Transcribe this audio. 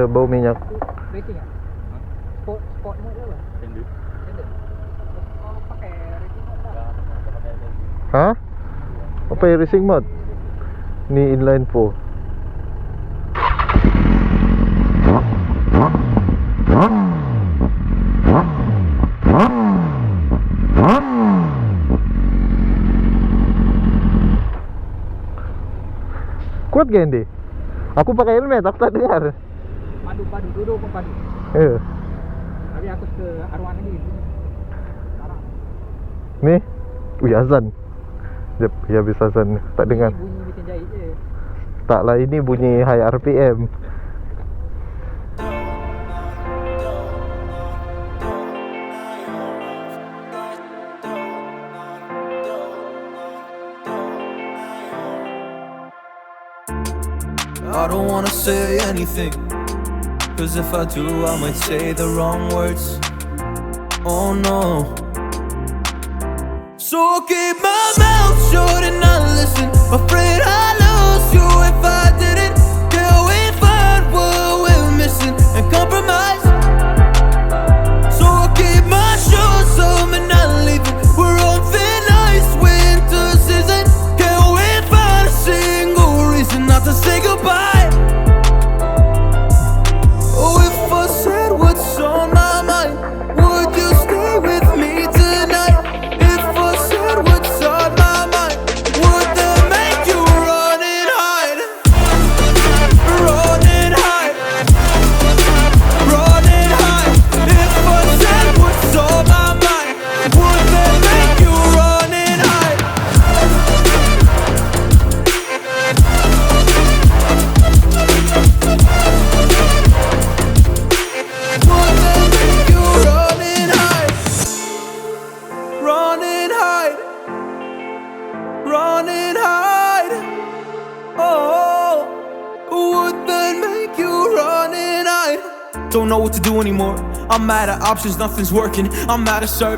Dia bau minyak. Rating ah? Sport mode ke apa? Pendek. Kau pakai rating mode tak? Hah? Apa yang racing mode? Ni inline-4. Kuat gak Andy? Aku pakai helmet, aku tak dengar. Padu, duduk pun padu. Tapi aku ke arwah lagi. Sekarang. Ni? Wih, azan. Jep, ya habis azan. Tak dengar. Bunyi mesin jahit je. Tak lah, ini bunyi high RPM. I don't wanna say anything, cause if I do I might say the wrong words. Oh no. So I'll keep my mouth shut and not listen. Afraid I'd lose you if I didn't. Till we find what we're missing and compromise. So I'll keep my shoes on and not leaving. We're on thin ice, winter season. Can't we find a single reason not to say goodbye? Oh, if I said what's on my mind, would you stay with me tonight? If I said what's on my mind, would that make you run and hide? Run and hide. Run and hide. If I said what's on my mind, would that make you run and hide? Would that make you run and hide? Run and hide. Run and hide. Oh, would that make you run and hide? Don't know what to do anymore. I'm out of options, nothing's working. I'm out of service.